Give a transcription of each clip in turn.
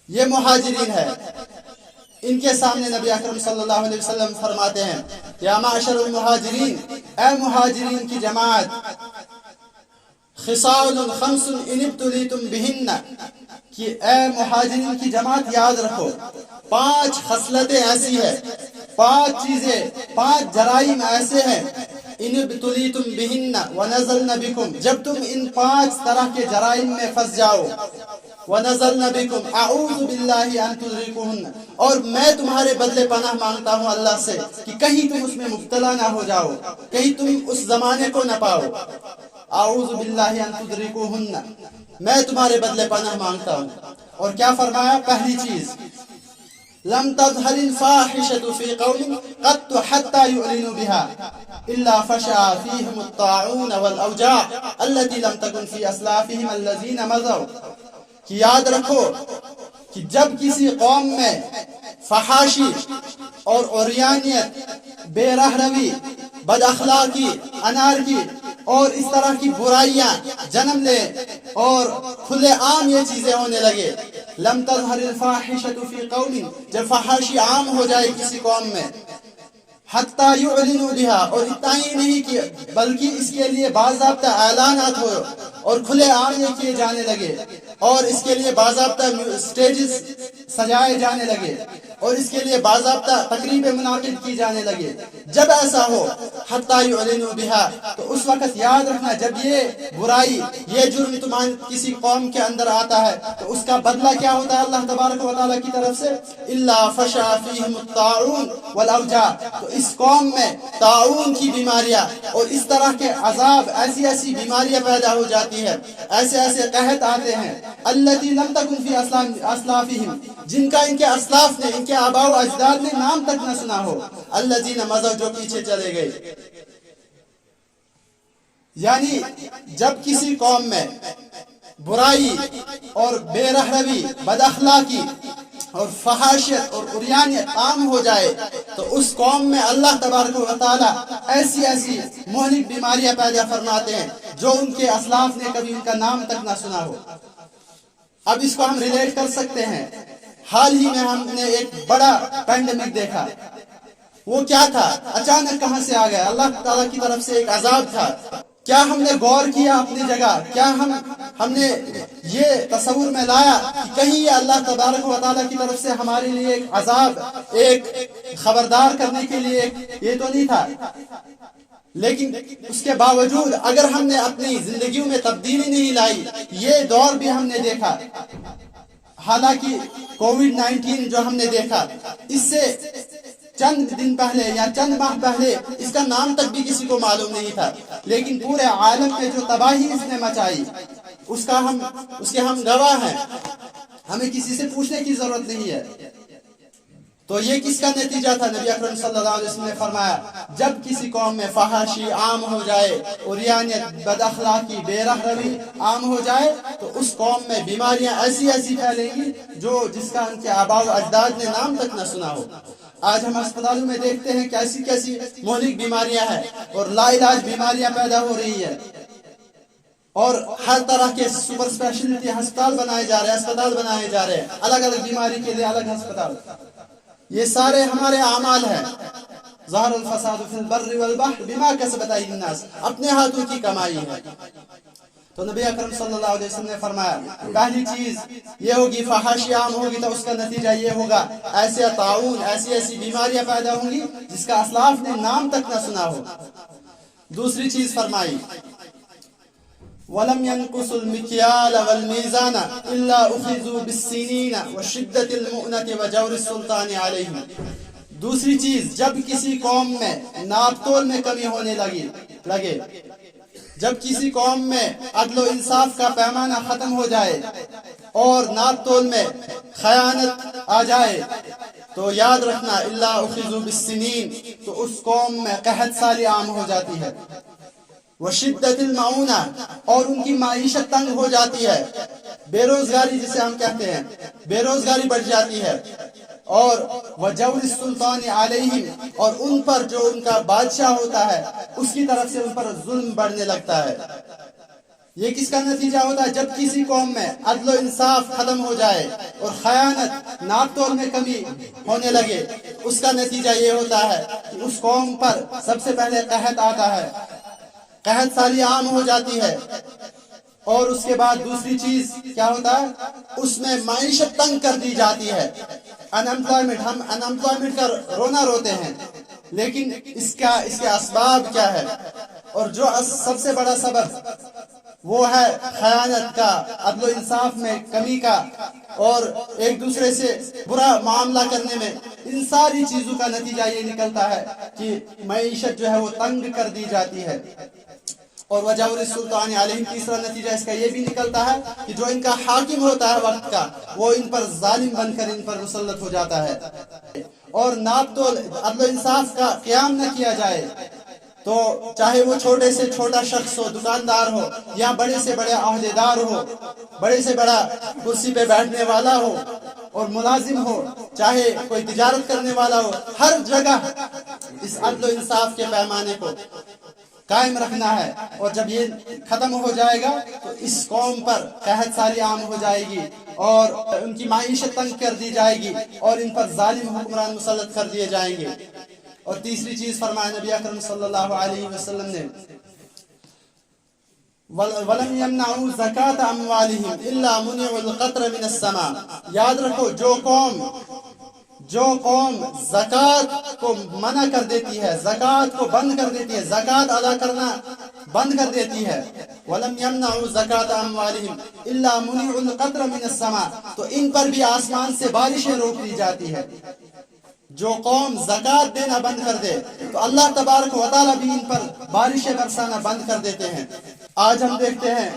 یہ مہاجرین ہے، ان کے سامنے نبی اکرم صلی اللہ علیہ وسلم فرماتے ہیں یا معشر المہاجرین، اے مہاجرین کی جماعت، خصال خمس ان ابتلیتم بہن، کہ اے مہاجرین کی جماعت یاد رکھو 5 خصلتیں ایسی ہیں، 5 چیزیں، 5 جرائم ایسے ہیں، ان ابتلیتم بہن ونزلن بکم، جب تم ان 5 طرح کے جرائم میں پھنس جاؤ، ونزلن بکم اعوذ باللہ ان تدرکوہن، اور میں تمہارے بدلے پناہ مانگتا ہوں اللہ سے کہ کہیں تم اس میں مبتلا نہ ہو جاؤ، کہیں تم اس زمانے کو نہ پاؤ، اعوذ باللہ ان تدرکوہن، میں تمہارے بدلے پناہ مانگتا ہوں۔ اور کیا فرمایا؟ پہلی چیز، لم تظہر الفاحشة في قوم قط حتى يعلنوا بها الا فشا فيهم الطاعون والاوجاع التي لم تكن في اسلافهم الذين مضوا، کہ یاد رکھو کہ جب کسی قوم میں فحاشی اور عریانیت، بے رہ روی، بد اخلاقی، انارکی اور اس طرح کی برائیاں جنم لے اور کھلے عام یہ چیزیں ہونے لگے، لم تظہر الفاحشة فی قوم، جب فحاشی عام ہو جائے کسی قوم میں، حتیٰ یعلنوا بها، اور اتنا ہی نہیں کہ بلکہ اس کے لیے باضابطہ اعلانات ہو اور کھلے عام یہ کیے جانے لگے، اور اس کے لیے باضابطہ سٹیجز سجائے جانے لگے، اور اس کے لیے باضابطہ تقریبیں منعقد کی جانے لگے، جب ایسا ہو حتیٰ یعلنوا بها، تو اس وقت یاد رکھنا جب یہ برائی، یہ جرم تمہاری کسی قوم کے اندر آتا ہے تو اس کا بدلہ کیا ہوتا ہے اللہ تبارک و تعالیٰ کی طرف سے؟ الا فشا فیہم الطاعون والاوجاع، تو اس قوم میں طاعون کی بیماریاں اور اس طرح کے عذاب، ایسی ایسی بیماریاں پیدا ہو جاتی ہیں، ایسے ایسے قحط آتے ہیں، التی لم تکن فی اسلافہم، جن کا ان کے اسلاف نے، ان کے آباء و اجداد نے نام تک نہ سنا ہو، الذین مضوا، جو پیچھے چلے گئے۔ یعنی جب کسی قوم میں برائی اور بے رہروی، بد اخلاقی اور فحاشیت اور عریانیت عام ہو جائے تو اس قوم میں اللہ تبارک و تعالیٰ ایسی ایسی مہلک بیماریاں پیدا فرماتے ہیں جو ان کے اسلاف نے کبھی ان کا نام تک نہ سنا ہو۔ اب اس کو ہم ریلیٹ کر سکتے ہیں، حال ہی میں ہم نے ایک بڑا پینڈیمک دیکھا، وہ کیا تھا؟ اچانک کہاں سے آ گیا؟ اللہ تعالیٰ کی طرف سے ایک عذاب تھا۔ کیا ہم نے غور کیا اپنی جگہ؟ کیا ہم نے یہ تصور میں لایا کہ کہیں یہ اللہ تبارک و تعالیٰ کی طرف سے ہمارے لیے ایک عذاب، ایک خبردار کرنے کے لیے یہ تو نہیں تھا؟ لیکن اس کے باوجود اگر ہم نے اپنی زندگیوں میں تبدیلی نہیں لائی، یہ دور بھی ہم نے دیکھا، حالانکہ کووڈ-19 جو ہم نے دیکھا، اس سے چند دن پہلے یا چند ماہ پہلے اس کا نام تک بھی کسی کو معلوم نہیں تھا، لیکن پورے عالم میں جو تباہی اس نے مچائی اس کے ہم گواہ ہیں، ہمیں کسی سے پوچھنے کی ضرورت نہیں ہے۔ تو یہ کس کا نتیجہ تھا؟ نبی اکرم صلی اللہ علیہ وسلم نے فرمایا جب کسی قوم میں فحاشی عام ہو جائے، عریانیت، بد اخلاقی، بے رہ روی عام ہو جائے تو اس قوم میں بیماریاں ایسی ایسی پھیلیں گی جس کا ان کے آباء و اجداد نے نام تک نہ سنا ہو۔ آج ہم اسپتالوں میں دیکھتے ہیں کیسی کیسی مہلک بیماریاں ہیں اور لا علاج بیماریاں پیدا ہو رہی ہیں، اور ہر طرح کے سپر اسپیشلٹی ہسپتال بنائے جا رہے ہیں، اسپتال بنائے جا رہے ہیں، الگ الگ بیماری کے لیے الگ ہسپتال۔ یہ سارے ہمارے اعمال ہیں، ظہر الفساد فی البر والبحر بما کسبت ایدی الناس، اپنے ہاتھوں کی کمائی ہے۔ تو نبی اکرم صلی اللہ علیہ وسلم نے فرمایا پہلی چیز یہ ہوگی، فحاشی عام ہوگی تو اس کا نتیجہ یہ ہوگا ایسے طاعون، ایسی ایسی بیماریاں پیدا ہوں گی جس کا اسلاف نے نام تک نہ سنا ہو۔ دوسری چیز فرمائی وَلَمْ يَنْقُصُوا الْمِكْيَالَ وَالْمِيزَانَ إِلَّا أُخِذُوا بِالسِّنِينَ وَشِدَّةِ الْمُؤْنَةِ وَجَوْرِ السُّلْطَانِ عَلَيْهِمْ۔ دوسری چیز، جب کسی قوم میں ناپ تول میں کمی ہونے لگے، جب کسی قوم میں عدل و انصاف کا پیمانہ ختم ہو جائے اور ناپ تول میں خیانت آ جائے تو یاد رکھنا الا اخذوا بالسنین، تو اس قوم میں قحط سالی عام ہو جاتی ہے، وشدت المعونہ، اور ان کی معیشت تنگ ہو جاتی ہے، بے روزگاری جسے ہم کہتے ہیں، بے روزگاری بڑھ جاتی ہے، اور وجور السلطان علیہم، اور ان پر جو ان کا بادشاہ ہوتا ہے اس کی طرف سے ان پر ظلم بڑھنے لگتا ہے۔ یہ کس کا نتیجہ ہوتا ہے؟ جب کسی قوم میں عدل و انصاف ختم ہو جائے اور خیانت ناپ تول میں کمی ہونے لگے، اس کا نتیجہ یہ ہوتا ہے کہ اس قوم پر سب سے پہلے قحط آتا ہے، قحط سالی عام ہو جاتی ہے، اور اس کے بعد دوسری چیز کیا ہوتا ہے؟ اس میں معیشت تنگ کر دی جاتی ہے، انمپلائمنٹ، ہم انمپلائمنٹ کا رونا روتے ہیں، لیکن اس کے اسباب کیا ہے؟ اور جو سب سے بڑا سبب وہ ہے خیانت کا، عدل و انصاف میں کمی کا، اور ایک دوسرے سے برا معاملہ کرنے میں۔ ان ساری چیزوں کا نتیجہ یہ نکلتا ہے کہ معیشت جو ہے وہ تنگ کر دی جاتی ہے۔ اور وجاور السلطان علیہم، تیسرا نتیجہ اس کا یہ بھی نکلتا ہے کہ جو ان کا حاکم ہوتا ہے وقت کا، وہ ان پر ظالم بن کر ان پر مسلط ہو جاتا ہے، اور ناپ تول عدل و انصاف کا قیام نہ کیا جائے تو چاہے وہ چھوٹے سے چھوٹا شخص ہو، دکاندار ہو، یا بڑے سے بڑے عہدے دار ہو، بڑے سے بڑا کرسی پہ بیٹھنے والا ہو اور ملازم ہو، چاہے کوئی تجارت کرنے والا ہو، ہر جگہ اس عدل و انصاف کے پیمانے کو قائم رکھنا ہے۔ اور جب یہ ختم ہو جائے گا تو اس قوم پر قحط سالی عام ہو جائے گی، اور ان کی معیشت تنگ کر دی جائے گی، اور ان پر ظالم حکمران مسلط کر دیے جائیں گے۔ اور تیسری چیز فرمایا نبی اکرم صلی اللہ علیہ وسلم نے، وَلَمْ يَمْنَعُوا زَكَاةَ أَمْوَالِهِمْ إِلَّا مُنِعُوا الْقَطْرَ مِنَ السَّمَاءِ۔ یاد رکھو، جو قوم زکوٰۃ کو منع کر دیتی ہے، زکوٰۃ کو بند کر دیتی ہے، زکوٰۃ ادا کرنا بند کر دیتی ہے، وَلَمْ يَمْنَعُوا زَكَاةَ أَمْوَالِهِمْ إِلَّا مُنِعُوا الْقَطْرَ مِنَ السَّمَاءِ، تو ان پر بھی آسمان سے بارشیں روک دی جاتی ہے۔ جو قوم زکوٰۃ دینا بند کر دے تو اللہ تبارک و تعالیٰ بھی ان پر بارشیں برسانا بند کر دیتے ہیں۔ آج ہم دیکھتے ہیں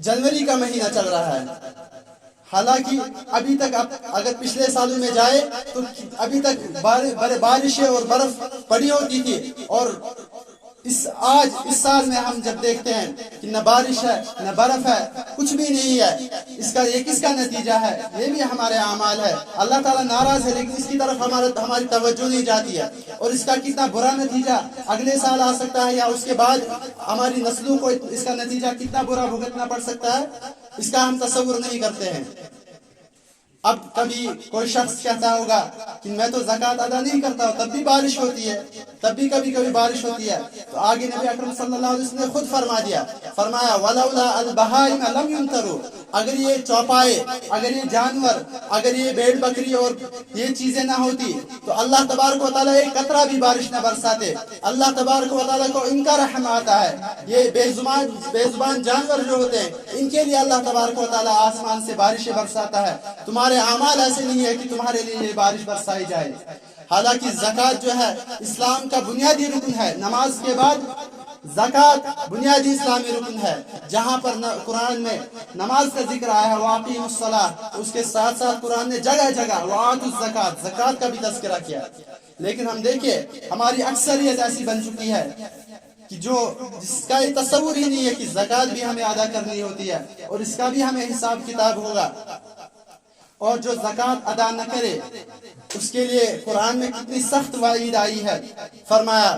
جنوری کا مہینہ چل رہا ہے، حالانکہ ابھی تک اگر پچھلے سالوں میں جائے تو ابھی تک بارشیں اور برف پڑی ہوتی تھی، اور آج اس سال میں ہم جب دیکھتے ہیں کہ نہ بارش ہے نہ برف ہے، کچھ بھی نہیں ہے، یہ کس کا نتیجہ ہے؟ یہ بھی ہمارے اعمال ہے۔ اللہ تعالیٰ ناراض ہے، لیکن اس کی طرف ہماری توجہ نہیں جاتی ہے، اور اس کا کتنا برا نتیجہ اگلے سال آ سکتا ہے، یا اس کے بعد ہماری نسلوں کو اس کا نتیجہ کتنا برا بھگتنا پڑ سکتا ہے، اس کا ہم تصور نہیں کرتے ہیں۔ اب کبھی کوئی شخص کہتا ہوگا کہ میں تو زکوٰۃ ادا نہیں کرتا ہوں، تب بھی بارش ہوتی ہے، تب بھی کبھی کبھی بارش ہوتی ہے، تو آگے نبی اکرم صلی اللہ علیہ وسلم نے خود فرمایا وَلَوْلَا الْبَهَائِمَ لَمْ يُمْطَرُوا، اگر یہ چوپائے، اگر یہ جانور، اگر یہ بھیڑ بکری اور یہ چیزیں نہ ہوتی تو اللہ تبارک و تعالیٰ ایک قطرہ بھی بارش نہ برساتے۔ اللہ تبارک و تعالیٰ کو ان کا رحم آتا ہے، یہ بے زبان جانور جو ہوتے ہیں ان کے لیے اللہ تبارک و تعالیٰ آسمان سے بارشیں برساتا ہے۔ تمہارے اعمال ایسے نہیں ہے کہ تمہارے لیے یہ بارش برسائی جائے۔ حالانکہ زکوٰۃ جو ہے اسلام کا بنیادی رکن ہے، نماز کے بعد زکوٰۃ بنیادی اسلامی رکن ہے۔ جہاں پر قرآن میں نماز کا ذکر آیا ہے وَأَقِیمُوا الصَّلَاةَ، اس کے ساتھ ساتھ قرآن نے جگہ جگہ وَآتُوا الزَّکَاةَ، زکوٰۃ کا بھی تذکرہ کیا۔ لیکن ہم دیکھیں ہماری اکثریت ایسی بن چکی ہے کہ جس کا یہ تصور ہی نہیں ہے کہ زکوٰۃ بھی ہمیں ادا کرنی ہوتی ہے، اور اس کا بھی ہمیں حساب کتاب ہوگا۔ اور جو زکوٰۃ ادا نہ کرے اس کے لیے قرآن میں کتنی سخت وعید آئی ہے۔ فرمایا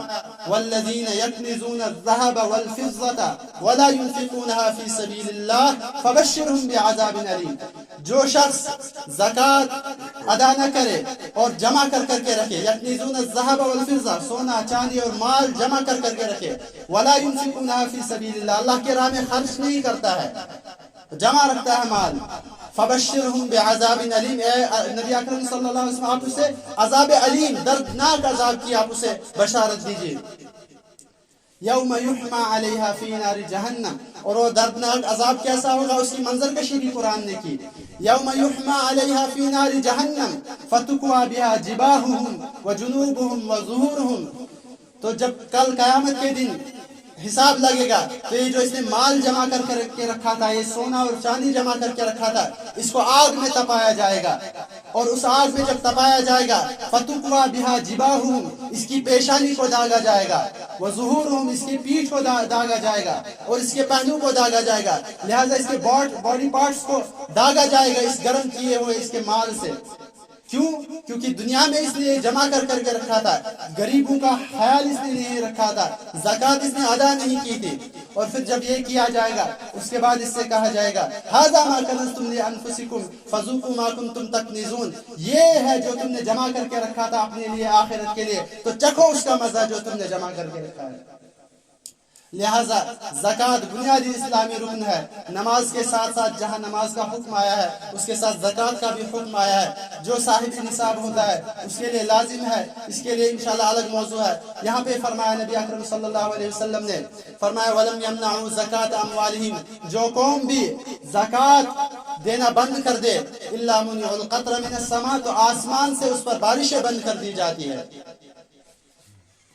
والذین یکنزون الذهب والفضة ولا ينفقونها في سبیل اللہ فبشرهم بعذاب علیم، جو شخص زکوٰۃ ادا نہ کرے اور جمع کر کے رکھے، یکنزون الذهب والفضة، سونا چاندی اور مال جمع کر کے رکھے، ولا ينفقونها في سبیل اللہ، اللہ کے راہ میں خرچ نہیں کرتا ہے، جمع رکھتا ہے مال، فبشرهم بعذاب علیم، اے نبی اکرم صلی اللہ علیہ وسلم آپ اسے عذاب علیم، دردناک عذاب کی آپ اسے بشارت دیجیے۔ یوم یحمى علیہا فی نار جہنم، اور وہ دردناک عذاب کیسا ہوگا اس کی منظر کشی بھی قرآن نے کی۔ یوم یحمى علیہا فی نار جہنم فتکوی بہا جباہہم وجنوبہم وظہورہم، تو جب کل قیامت کے دن حساب لگے گا تو یہ جو اس نے مال جمع کر کے رکھا تھا، یہ سونا اور چاندی جمع کر کے رکھا تھا، اس کو آگ میں تپایا جائے گا، اور اس آگ میں جب تپایا جائے گا فَتُقْوَى بِهَا جِبَاهُهُمْ، اس کی پیشانی کو داغا جائے گا، وَظُهُورُهُمْ، اس کی پیٹھ کو داغا جائے گا، اور اس کے پہنوں کو داغا جائے گا، لہذا اس کے باڈی پارٹس کو داغا جائے گا اس گرم کیے ہوئے اس کے مال سے۔ کیوں؟ کیونکہ دنیا میں اس نے جمع کر کر کے رکھا تھا، غریبوں کا خیال اس نے نہیں رکھا تھا، زکوٰۃ اس نے ادا نہیں کی تھی، اور پھر جب یہ کیا جائے گا اس کے بعد اس سے کہا جائے گا ھذا ما کنزتم لانفسکم فذوقوا ما کنتم تکنزون، یہ ہے جو تم نے جمع کر کے رکھا تھا اپنے لیے آخرت کے لیے، تو چکھو اس کا مزہ جو تم نے جمع کر کے رکھا ہے۔ لہٰذا زکوٰۃ بنیادی اسلامی رکن ہے۔ نماز کے ساتھ ساتھ جہاں نماز کا حکم آیا ہے اس کے ساتھ زکوٰۃ کا بھی حکم آیا ہے، جو صاحب نصاب ہوتا ہے اس کے لیے لازم ہے، اس کے لیے انشاءاللہ الگ موضوع ہے۔ یہاں پہ فرمایا نبی اکرم صلی اللہ علیہ وسلم نے فرمایا وَلَمْ يَمْنَعُوا زَكَاةَ أَمْوَالِهِمْ، جو قوم بھی زکوٰۃ دینا بند کر دے إِلَّا مُنِعُوا الْقَطْرَ مِنَ السَّمَاءِ، تو آسمان سے اس پر بارشیں بند کر دی جاتی ہے۔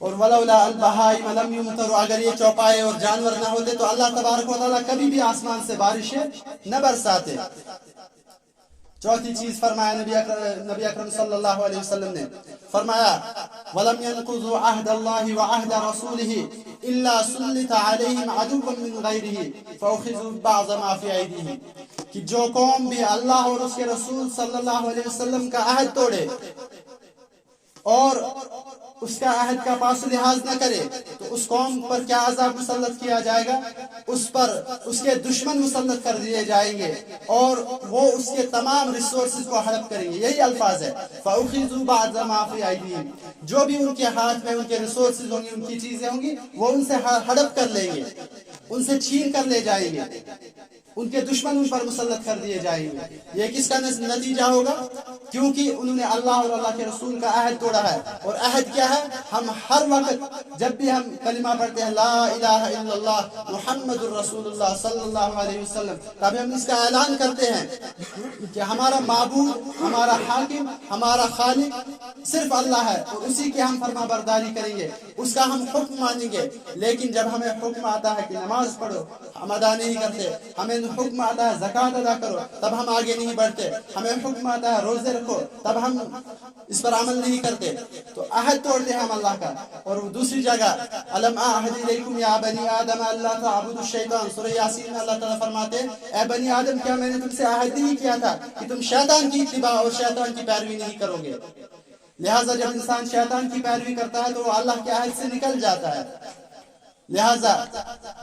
اور وَلَوْلَا الْبَهَائِمَ لَمْ يُمْطَرُوا، اگر یہ چوپائے اور جانور نہ ہوتے تو اللہ تبارک و تعالیٰ کبھی بھی آسمان سے بارشیں نہ برساتے۔ چوتھی چیز فرمایا نبی اکرم صلی اللہ علیہ وسلم نے فرمایا وَلَمْ يَنْقُضُوا عَهْدَ اللَّهِ وَعَهْدَ رَسُولِهِ إِلَّا سُلِّطَ عَلَيْهِمْ عَدُوٌّ مِّنْ غَيْرِهِ فَأُخِذُوا بَعْضَ مَا فِي أَيْدِيهِمْ، کہ جو قوم بھی اللہ اور اس کے رسول صلی اللہ علیہ وسلم کا عہد توڑے اور اس کا عہد کا پاس و لحاظ نہ کرے تو اس قوم پر کیا عذاب مسلط کیا جائے گا؟ اس پر اس کے دشمن مسلط کر دیے جائیں گے اور وہ اس کے تمام ریسورسز کو ہڑپ کریں گے۔ یہی الفاظ ہے فَأُخِذُوا بَعْضَ مَا فِي أَيْدِيهِمْ، جو بھی ان کے ہاتھ میں ان کے ریسورسز ہوں گی، ان کی چیزیں ہوں گی، وہ ان سے ہڑپ کر لیں گے، ان سے چھین کر لے جائیں گے، ان کے دشمن ان پر مسلط کر دیے جائیں گے۔ یہ کس کا نتیجہ ہوگا؟ کیونکہ انہوں نے اللہ اور اللہ کے رسول کا عہد توڑا ہے، اور عہد کیا ہے؟ ہم ہر وقت جب بھی ہم کلمہ پڑھتے ہیں لا الہ الا اللہ محمد الرسول اللہ صلی اللہ علیہ وسلم، تب ہم اس کا اعلان کرتے ہیں کہ ہمارا معبود، ہمارا حاکم، ہمارا خالق صرف اللہ ہے، اور اسی کی ہم فرما برداری کریں گے، اس کا ہم حکم مانیں گے۔ لیکن جب ہمیں حکم آتا ہے کہ نماز پڑھو، ہم ادا نہیں کرتے، ہمیں حکم آتا ہے زکوٰۃ ادا کرو، تب ہم آگے نہیں بڑھتے، ہمیں حکم آتا ہے روزے رکھو، تب ہم اس پر عمل نہیں کرتے، تو عہد توڑتے ہیں ہم اللہ کا۔ اور دوسری جگہ الم اعہد الیکم یا بنی آدم الا تعبدوا الشیطان، سورہ یاسین میں اللہ تعالیٰ فرماتے ہیں اے بنی آدم، کیا میں نے تم سے عہد نہیں کیا تھا کہ تم شیطان کی اتباع اور شیطان کی پیروی نہیں کرو گے؟ لہٰذا جب انسان شیطان کی پیروی کرتا ہے تو وہ اللہ کے عہد سے نکل جاتا ہے۔ لہٰذا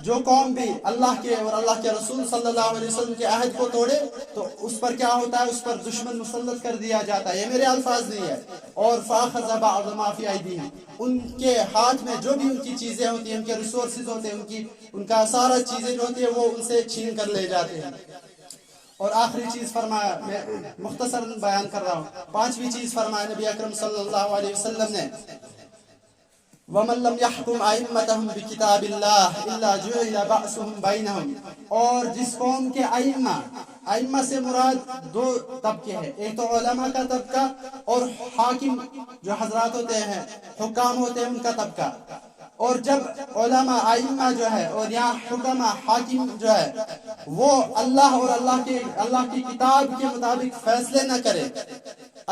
جو قوم بھی اللہ کے اور اللہ کے رسول صلی اللہ علیہ وسلم کے عہد کو توڑے تو اس پر کیا ہوتا ہے؟ اس پر دشمن مسلط کر دیا جاتا ہے۔ یہ میرے الفاظ نہیں ہے۔ اور فَأَخَذَ بَعْضَ مَا فِي أَيْدِيهِمْ، ان کے ہاتھ میں جو بھی ان کی چیزیں ہوتی ہیں، ان کے ریسورسز ہوتے ہیں، ان کا سارا چیزیں جو ہوتی ہیں وہ ان سے چھین کر لے جاتے ہیں۔ اور آخری چیز فرمایا، میں مختصر بیان کر رہا ہوں، پانچویں چیز فرمایا نبی اکرم صلی اللہ علیہ وسلم نے وَمَن لَّمْ يَحْكُمْ أَئِمَّتَهُمْ بِكِتَابِ اللَّهِ إِلَّا جُعِلَ بَأْسُهُمْ بَيْنَهُمْ، اور جس قوم کے ائمہ سے مراد دو طبقے ہیں، ایک تو علماء کا طبقہ اور حاکم جو حضرات ہوتے ہیں، حکام ہوتے ہیں، ان کا طبقہ۔ اور جب علماء ائمہ جو ہے اور یہاں حکماء حاکم جو ہے وہ اللہ اور اللہ کی کتاب کے مطابق فیصلے نہ کرے،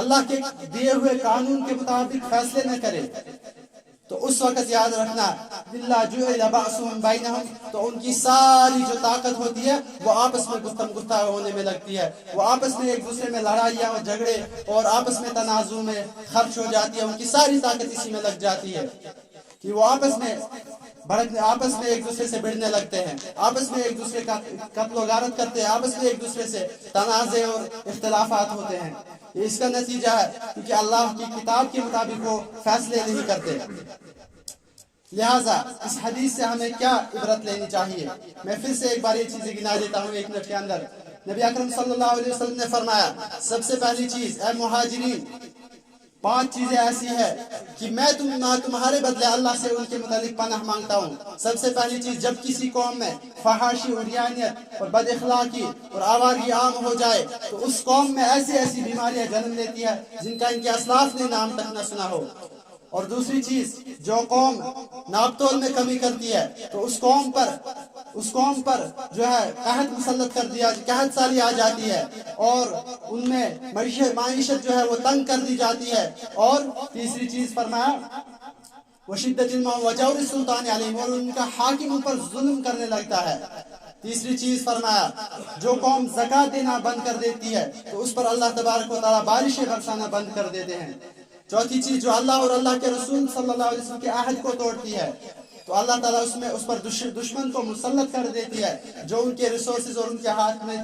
اللہ کے دیے ہوئے قانون کے مطابق فیصلے نہ کرے، تو اس وقت یاد رکھنا بِاللَّهِ جُعِلَ بَأْسُهُمْ بَيْنَهُمْ، تو ان کی ساری جو طاقت ہوتی ہے وہ آپس میں گفتم گفتہ ہونے میں لگتی ہے، وہ آپس میں ایک دوسرے میں لڑائیاں اور جھگڑے اور آپس میں تنازع میں خرچ ہو جاتی ہے، ان کی ساری طاقت اسی میں لگ جاتی ہے کہ وہ آپس میں ایک دوسرے سے بڑھنے لگتے ہیں، آپس میں ایک دوسرے کا قتل و غارت کرتے ہیں، آپس میں ایک دوسرے سے تنازع اور اختلافات ہوتے ہیں۔ یہ اس کا نتیجہ ہے کیونکہ اللہ کی کتاب کے مطابق وہ فیصلے نہیں کرتے۔ لہٰذا اس حدیث سے ہمیں کیا عبرت لینی چاہیے؟ میں پھر سے ایک بار یہ چیزیں گنا دیتا ہوں 1 منٹ کے اندر۔ نبی اکرم صلی اللہ علیہ وسلم نے فرمایا سب سے پہلی چیز، اے مہاجرین، 5 چیزیں ایسی ہیں کہ میں تمہارے بدلے اللہ سے ان کے متعلق پناہ مانگتا ہوں۔ سب سے پہلی چیز، جب کسی قوم میں فحاشی، عریانیت اور بد اخلاقی اور آوارگی عام ہو جائے تو اس قوم میں ایسی بیماریاں جنم لیتی ہے جن کا ان کے اسلاف نے نام تک نہ سنا ہو۔ اور دوسری چیز، جو قوم ناپ تول میں کمی کرتی ہے تو اس قوم پر جو ہے قحط مسلط کر دیا، قحط سالی آ جاتی ہے اور ان میں معیشت جو ہے وہ تنگ کر دی جاتی ہے۔ اور تیسری چیز فرمایا وشدت الماء وجور السلطان علیہم، اور ان کا حاکم ان پر ظلم کرنے لگتا ہے۔ تیسری چیز فرمایا جو قوم زکات دینا بند کر دیتی ہے تو اس پر اللہ تبارک و تعالیٰ بارشیں برسانا بند کر دیتے ہیں۔ چوتھی چیز جو اللہ اور اللہ کے رسول صلی اللہ علیہ وسلم کے عہد کو توڑتی ہے تو اللہ تعالیٰ اس پر دشمن کو مسلط کر دیتی ہے جو ان کے ریسورسز اور ان کے ہاتھ میں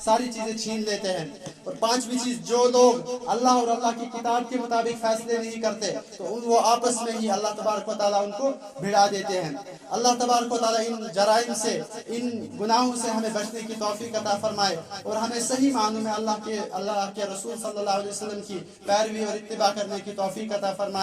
ساری چیزیں چھین لیتے ہیں۔ اور پانچویں چیز جو لوگ اللہ اور اللہ کی کتاب کے مطابق فیصلے نہیں کرتے تو وہ آپس میں ہی اللہ تبارک و تعالیٰ ان کو بھڑا دیتے ہیں۔ اللہ تبارک و تعالیٰ ان جرائم سے ان گناہوں سے ہمیں بچنے کی توفیق عطا فرمائے اور ہمیں صحیح معنوں میں اللہ کے رسول صلی اللہ علیہ وسلم کی پیروی اور اتباع کرنے کی توفیق عطا فرمائے۔